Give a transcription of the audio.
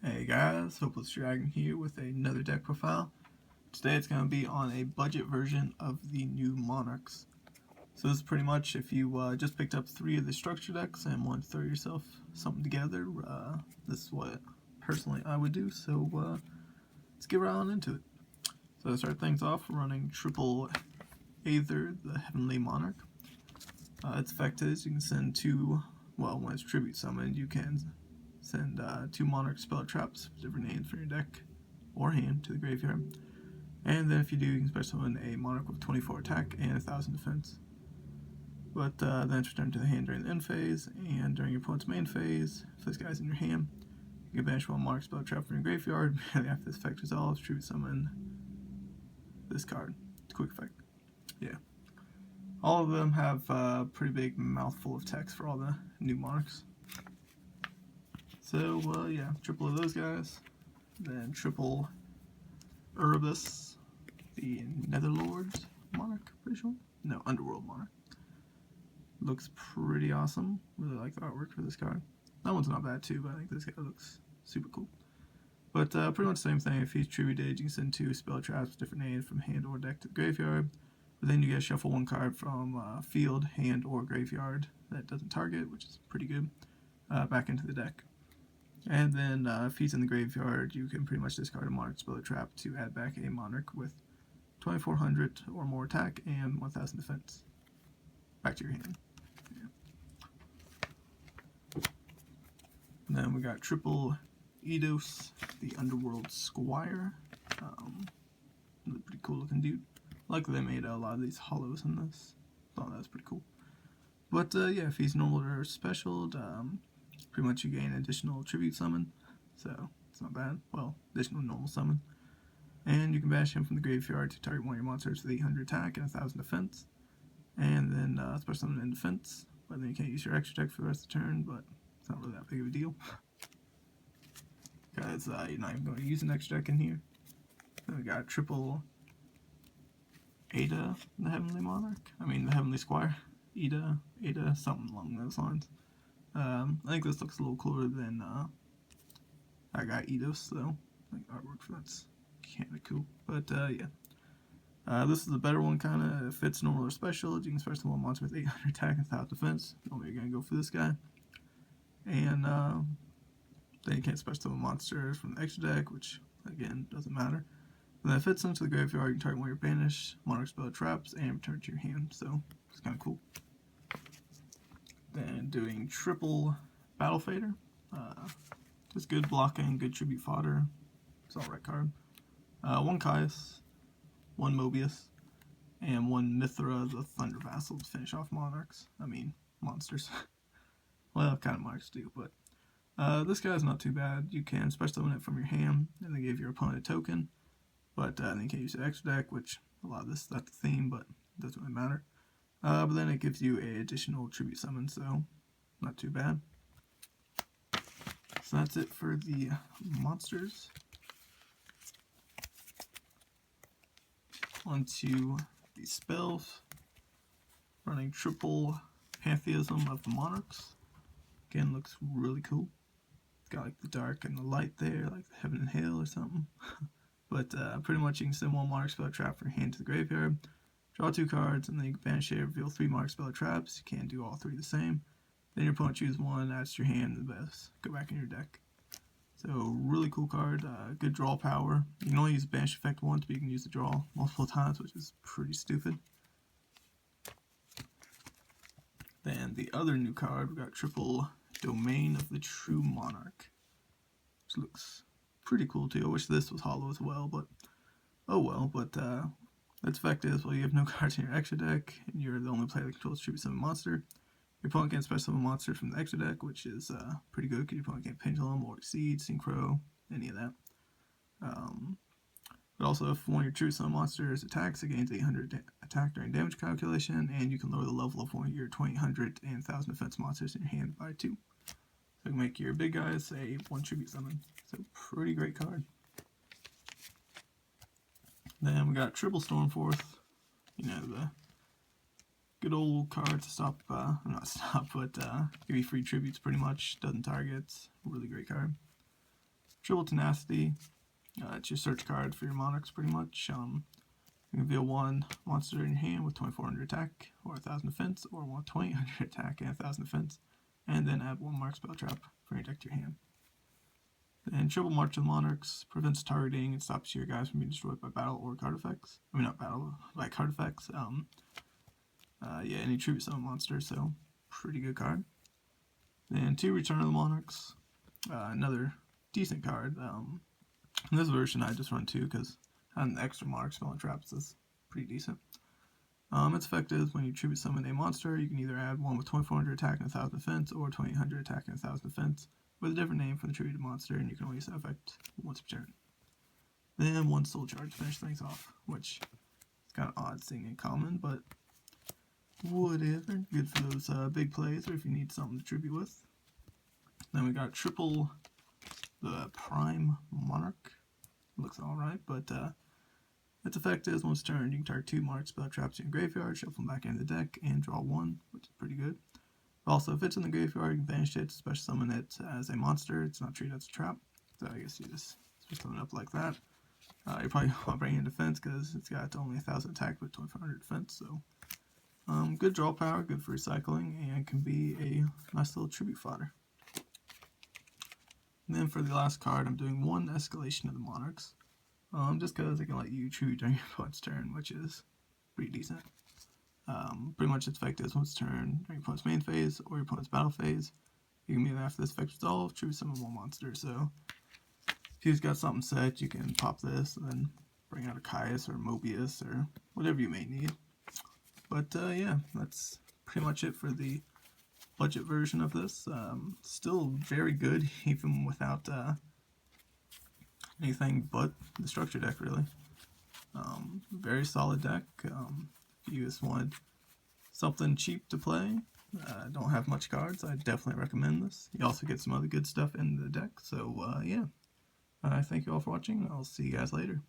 Hey guys, Hopelessdragon here with another deck profile. Today it's going to be on a budget version of the new Monarchs. So this is pretty much if you just picked up 3 of the structure decks and want to throw yourself something together, this is what personally I would do, so let's get right on into it. So to start things off, we're running triple Aether, the Heavenly Monarch. Its effect is you can send 2, well, when it's tribute summoned, you can send 2 Monarch spell traps with different names from your deck or hand to the graveyard. And then if you do, you can special summon a Monarch with 24 attack and 1000 defense. But then it's returned to the hand during the end phase, and during your opponent's main phase, if this guy's in your hand, you can banish 1 Monarch spell trap from your graveyard. Immediately after this effect resolves, tribute summon this card. It's a quick effect. Yeah. All of them have a pretty big mouthful of text for all the new Monarchs. So, yeah, triple of those guys. Then triple Erebus, the Netherlord Monarch, pretty sure? No, Underworld Monarch. Looks pretty awesome. Really like the artwork for this card. That one's not bad too, but I think this guy looks super cool. But pretty much the same thing. If he's tributed, you can send 2 spell traps with different names from hand or deck to the graveyard. But then you get shuffle 1 card from field, hand, or graveyard that doesn't target, which is pretty good, back into the deck. And then if he's in the graveyard, you can pretty much discard a Monarch spell trap to add back a Monarch with 2400 or more attack and 1000 defense. Back to your hand. Yeah. And then we got triple Yugioh, the Underworld Squire. Pretty cool looking dude. Like they made a lot of these hollows in this. Thought that was pretty cool. But yeah, if he's normal or special, pretty much you gain additional tribute summon, so it's not bad. Well, additional normal summon. And you can bash him from the graveyard to target 1 of your monsters with 800 attack and 1000 defense. And then special summon in defense, but then you can't use your extra deck for the rest of the turn, but it's not really that big of a deal. Because you're not even going to use an extra deck in here. Then we got triple Ada, the Heavenly Monarch. the Heavenly Squire. Ada, something along those lines. I think this looks a little cooler than I got Yugioh, though. I think artwork for that's kind of cool. But yeah, this is the better one, kind of. If it's normal or special, you can special 1 monster with 800 attack and 1000 defense. Normally you're gonna go for this guy. And then you can't special summon monsters from the extra deck, which again doesn't matter. And then if it's into the graveyard, you can target 1 of your banish, Monarch spell traps, and return to your hand. So it's kind of cool. Then doing triple Battle Fader. Just good blocking, good tribute fodder. It's all right card. 1 Caius, 1 Mobius, and 1 Mithra, the Thunder Vassal, to finish off Monarchs. Monsters. Well, kind of Monarchs do, but this guy's not too bad. You can special summon it from your hand, and then give your opponent a token. But then you can't use the extra deck, which a lot of this is not the theme, but it doesn't really matter. But then it gives you an additional tribute summon, so not too bad. So that's it for the monsters. Onto the spells. Running triple Pantheism of the Monarchs. Again, looks really cool. It's got like the dark and the light there, like the Heaven and Hail or something. But pretty much you can send 1 Monarch spell trap from your hand to the graveyard. Draw 2 cards, and then you can banish it, reveal 3 Monarch spell traps. You can't do all 3 the same. Then your opponent chooses 1, adds to your hand, the best. Go back in your deck. So, really cool card. Good draw power. You can only use banish effect once, but you can use the draw multiple times, which is pretty stupid. Then the other new card, we got triple Domain of the True Monarch. Which looks pretty cool too. I wish this was hollow as well, but oh well. But its effect is, well, you have no cards in your extra deck, and you're the only player that controls tribute summon monster. Your opponent can't special summon monster from the extra deck, which is pretty good because your opponent can't Pendulum or Exceed, Synchro, any of that. But also, if one of your tribute summon monsters attacks, it gains 800 attack during damage calculation, and you can lower the level of 1 of your 2000 and 1000 defense monsters in your hand by 2. So you can make your big guys a 1 tribute summon. So pretty great card. Then we got triple Stormforth. The good old card to stop, not stop, but give you free tributes pretty much. Doesn't target. Really great card. Triple Tenacity. It's your search card for your Monarchs, pretty much. You can reveal one monster in your hand with 2400 attack, or 1000 defense, or 2800 attack and 1000 defense, and then add one Mark spell trap from your deck to your hand. Then Triple March of the Monarchs prevents targeting and stops your guys from being destroyed by battle or card effects. I mean, not battle, by card effects. Yeah, any tribute summon monster, so pretty good card. Then 2 Return of the Monarchs, another decent card. In this version, I just run 2 because having the extra Monarch spell and traps is pretty decent. Its effect is when you tribute summon a monster, you can either add one with 2400 attack and 1000 defense, or 2800 attack and 1000 defense, with a different name for the tributed monster, and you can only use that effect once per turn. Then 1 Soul Charge to finish things off, which is kind of odd seeing in common, but whatever. Good for those big plays, or if you need something to tribute with. Then we got triple the Prime Monarch. Looks alright, but its effect is once turn, you can target 2 Monarch spell traps in your graveyard, shuffle them back into the deck, and draw 1, which is pretty good. Also, if it's in the graveyard, you can banish it, special summon it as a monster. It's not treated as a trap, so I guess you just summon it up like that. You probably want to bring in defense because it's got only 1000 attack but 2400 defense, so good draw power, good for recycling, and can be a nice little tribute fodder. And then for the last card, I'm doing 1 Escalation of the Monarchs, just because it can let you tribute during your opponent's turn, which is pretty decent. Pretty much its effect is once turn during your opponent's main phase or your opponent's battle phase. You can immediately after this effect resolve, tribute summon 1 monster. So if you've got something set, you can pop this and then bring out a Caius or Mobius or whatever you may need. But yeah, that's pretty much it for the budget version of this. Still very good, even without anything but the structure deck, really. Very solid deck. If you just wanted something cheap to play, don't have much cards, I definitely recommend this. You also get some other good stuff in the deck, so yeah. Thank you all for watching, and I'll see you guys later.